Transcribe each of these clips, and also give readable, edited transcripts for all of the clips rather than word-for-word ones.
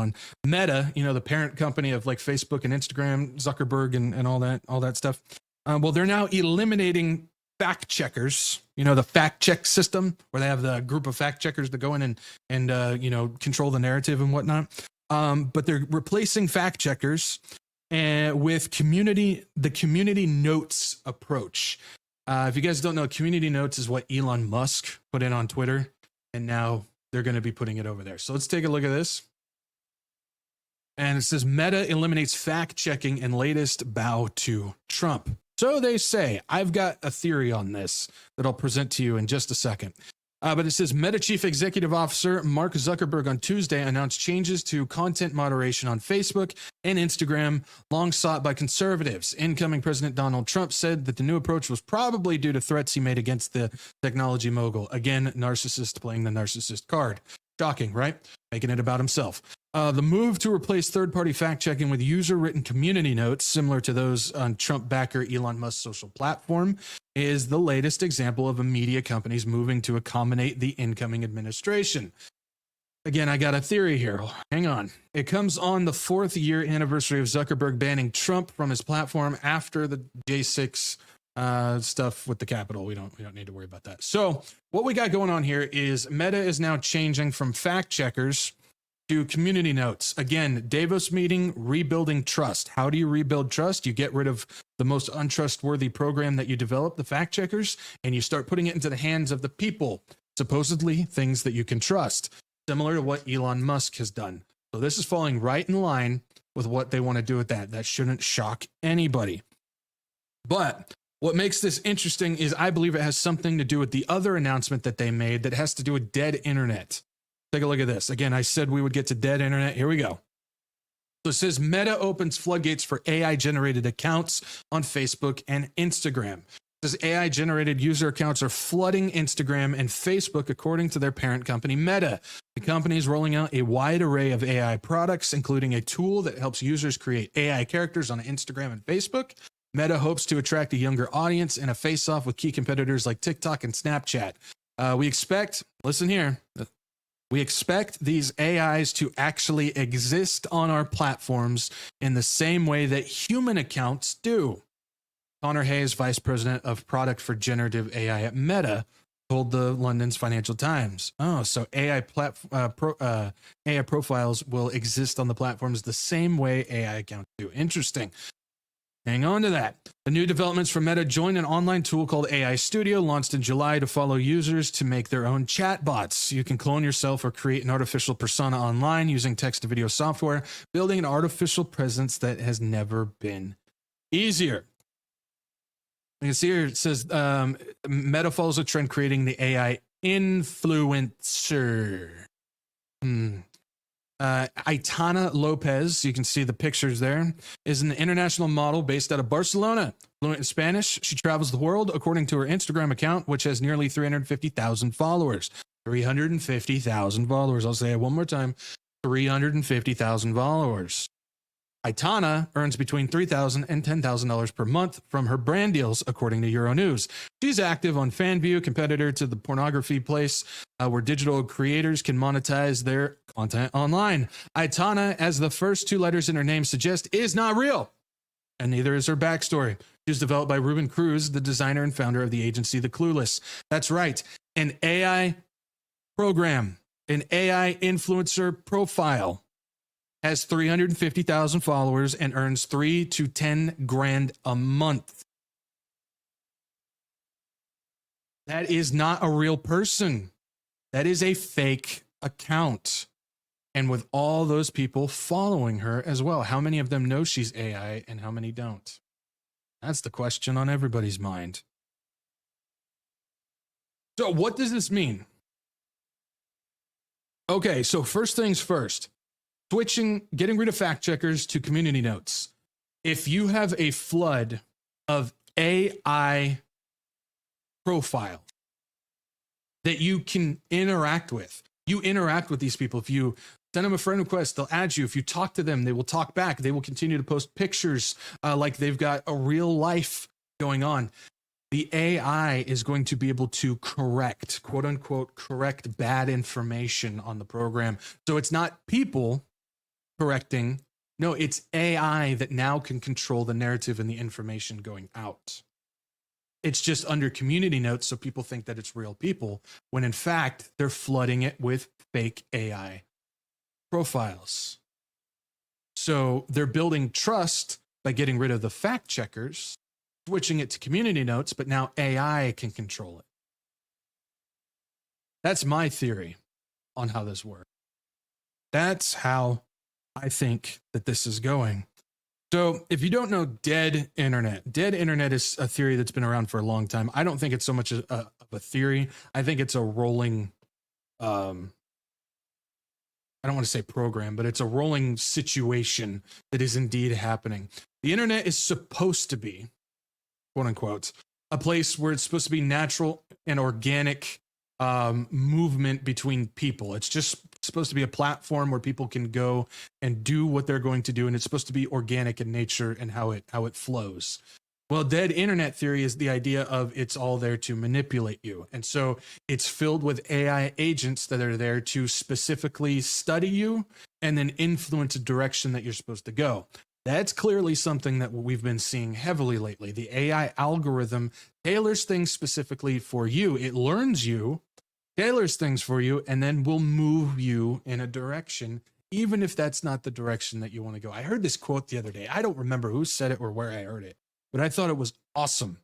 on. Meta, the parent company of like Facebook and Instagram, Zuckerberg and all that stuff. Well, they're now eliminating fact checkers, the fact check system where they have the group of fact checkers that go in and control the narrative and whatnot. But they're replacing fact checkers with the community notes approach. If you guys don't know, community notes is what Elon Musk put in on Twitter, and now they're going to be putting it over there. So let's take a look at this. And it says Meta eliminates fact checking and latest bow to Trump. So they say. I've got a theory on this that I'll present to you in just a second. But it says Meta Chief Executive Officer Mark Zuckerberg on Tuesday announced changes to content moderation on Facebook and Instagram, long sought by conservatives. Incoming President Donald Trump said that the new approach was probably due to threats he made against the technology mogul. Again, narcissist playing the narcissist card. Shocking, right? Making it about himself. The move to replace third-party fact-checking with user-written community notes, similar to those on Trump backer Elon Musk's social platform, is the latest example of a media companies moving to accommodate the incoming administration. Again, I got a theory here. Hang on. It comes on the 4th year anniversary of Zuckerberg banning Trump from his platform after the J6 stuff with the Capitol. We don't need to worry about that. So what we got going on here is Meta is now changing from fact checkers to community notes. Again, Davos meeting, rebuilding trust. How do you rebuild trust? You get rid of the most untrustworthy program that you develop, the fact checkers, and you start putting it into the hands of the people, supposedly things that you can trust, similar to what Elon Musk has done. So this is falling right in line with what they want to do with that. That shouldn't shock anybody. But what makes this interesting is I believe it has something to do with the other announcement that they made that has to do with dead internet. Take a look at this. Again, I said we would get to dead internet. Here we go. So it says Meta opens floodgates for AI-generated accounts on Facebook and Instagram. It says AI-generated user accounts are flooding Instagram and Facebook, according to their parent company, Meta. The company is rolling out a wide array of AI products, including a tool that helps users create AI characters on Instagram and Facebook. Meta hopes to attract a younger audience and a face-off with key competitors like TikTok and Snapchat. We expect these AIs to actually exist on our platforms in the same way that human accounts do. Connor Hayes, Vice President of Product for Generative AI at Meta, told the London's Financial Times. Oh, so AI profiles will exist on the platforms the same way AI accounts do. Interesting. Hang on to that. The new developments from Meta join an online tool called AI Studio, launched in July to follow users to make their own chatbots. You can clone yourself or create an artificial persona online using text-to-video software, building an artificial presence that has never been easier. You can see here it says Meta follows a trend creating the AI influencer. Aitana Lopez, you can see the pictures there, is an international model based out of Barcelona. Fluent in Spanish, she travels the world according to her Instagram account, which has nearly 350,000 followers. 350,000 followers. I'll say it one more time. 350,000 followers. Aitana earns between $3,000 and $10,000 per month from her brand deals, according to Euronews. She's active on FanView, competitor to the pornography place, where digital creators can monetize their content online. Aitana, as the first two letters in her name suggest, is not real, and neither is her backstory. She was developed by Ruben Cruz, the designer and founder of the agency The Clueless. That's right, an AI program, an AI influencer profile, has 350,000 followers and earns $3 to $10 grand a month. That is not a real person. That is a fake account. And with all those people following her as well, how many of them know she's AI and how many don't? That's the question on everybody's mind. So what does this mean? Okay, so first things first. Getting rid of fact checkers to community notes. If you have a flood of AI profile that you can interact with, you interact with these people. If you send them a friend request, they'll add you. If you talk to them, they will talk back. They will continue to post pictures like they've got a real life going on. The AI is going to be able to correct, quote unquote, correct bad information on the program. So it's not people correcting. No, it's AI that now can control the narrative and the information going out. It's just under community notes, so people think that it's real people, when in fact, they're flooding it with fake AI profiles. So they're building trust by getting rid of the fact checkers, switching it to community notes, but now AI can control it. That's my theory on how this works. That's how I think that this is going. So if you don't know dead internet is a theory that's been around for a long time. I don't think it's so much of a theory. I think it's a rolling, I don't want to say program, but it's a rolling situation that is indeed happening. The internet is supposed to be, quote unquote, a place where it's supposed to be natural and organic movement between people. It's just supposed to be a platform where people can go and do what they're going to do, and it's supposed to be organic in nature and how it flows. Well, dead internet theory is the idea of it's all there to manipulate you. And so it's filled with AI agents that are there to specifically study you and then influence a direction that you're supposed to go. That's clearly something that we've been seeing heavily lately. The AI algorithm tailors things specifically for you. It learns you, tailors things for you, and then will move you in a direction, even if that's not the direction that you want to go. I heard this quote the other day. I don't remember who said it or where I heard it, but I thought it was awesome.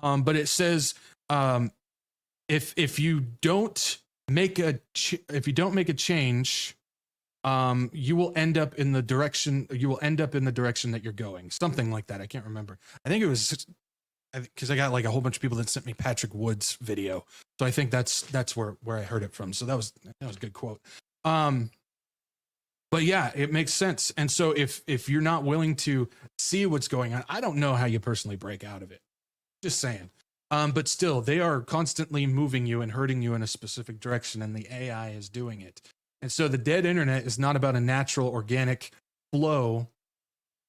But it says, if you don't make a change, you will end up in the direction that you're going. Something like that. I can't remember. I think it was because I got like a whole bunch of people that sent me Patrick Wood's video. So I think that's where I heard it from. So that was a good quote. But yeah, it makes sense. And so if you're not willing to see what's going on, I don't know how you personally break out of it. Just saying. But still, they are constantly moving you and hurting you in a specific direction, and the AI is doing it. And so the dead internet is not about a natural, organic flow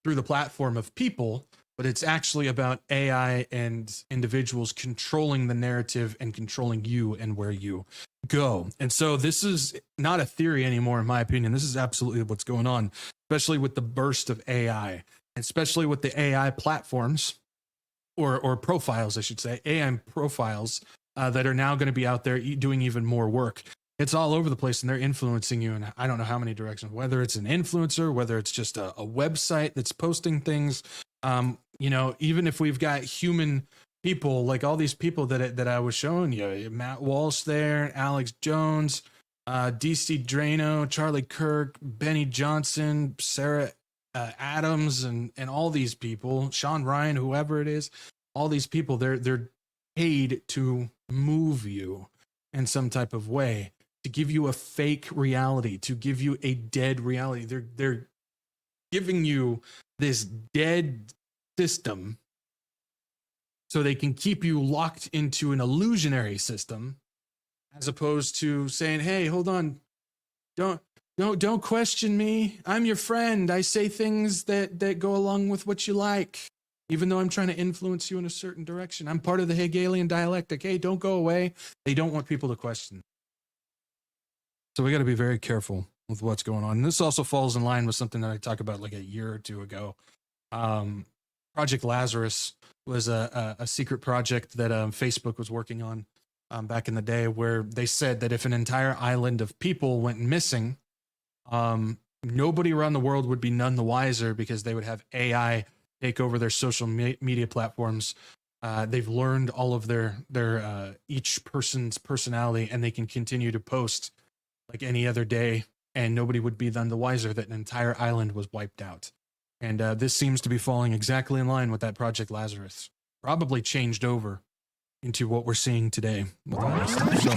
through the platform of people, but it's actually about AI and individuals controlling the narrative and controlling you and where you go. And so this is not a theory anymore, in my opinion. This is absolutely what's going on, especially with the burst of AI, especially with the AI platforms or profiles, I should say, AI profiles that are now going to be out there doing even more work. It's all over the place, and they're influencing you in I don't know how many directions, whether it's an influencer, whether it's just a website that's posting things. Even if we've got human people, like all these people that I was showing you, Matt Walsh there, Alex Jones, DC Drano, Charlie Kirk, Benny Johnson, Sarah Adams, and all these people, Sean Ryan, whoever it is, all these people, they're paid to move you in some type of way, to give you a fake reality, to give you a dead reality. They're giving you this dead system so they can keep you locked into an illusionary system, as opposed to saying, hey, hold on, don't question me. I'm your friend. I say things that go along with what you like, even though I'm trying to influence you in a certain direction. I'm part of the Hegelian dialectic. Hey, don't go away. They don't want people to question. So we got to be very careful with what's going on. And this also falls in line with something that I talked about like a year or two ago. Project Lazarus was a secret project that Facebook was working on back in the day, where they said that if an entire island of people went missing, nobody around the world would be none the wiser, because they would have AI take over their social media platforms. They've learned all of their each person's personality, and they can continue to post like any other day, and nobody would be none the wiser that an entire island was wiped out. And this seems to be falling exactly in line with that Project Lazarus. Probably changed over into what we're seeing today with all this stuff. So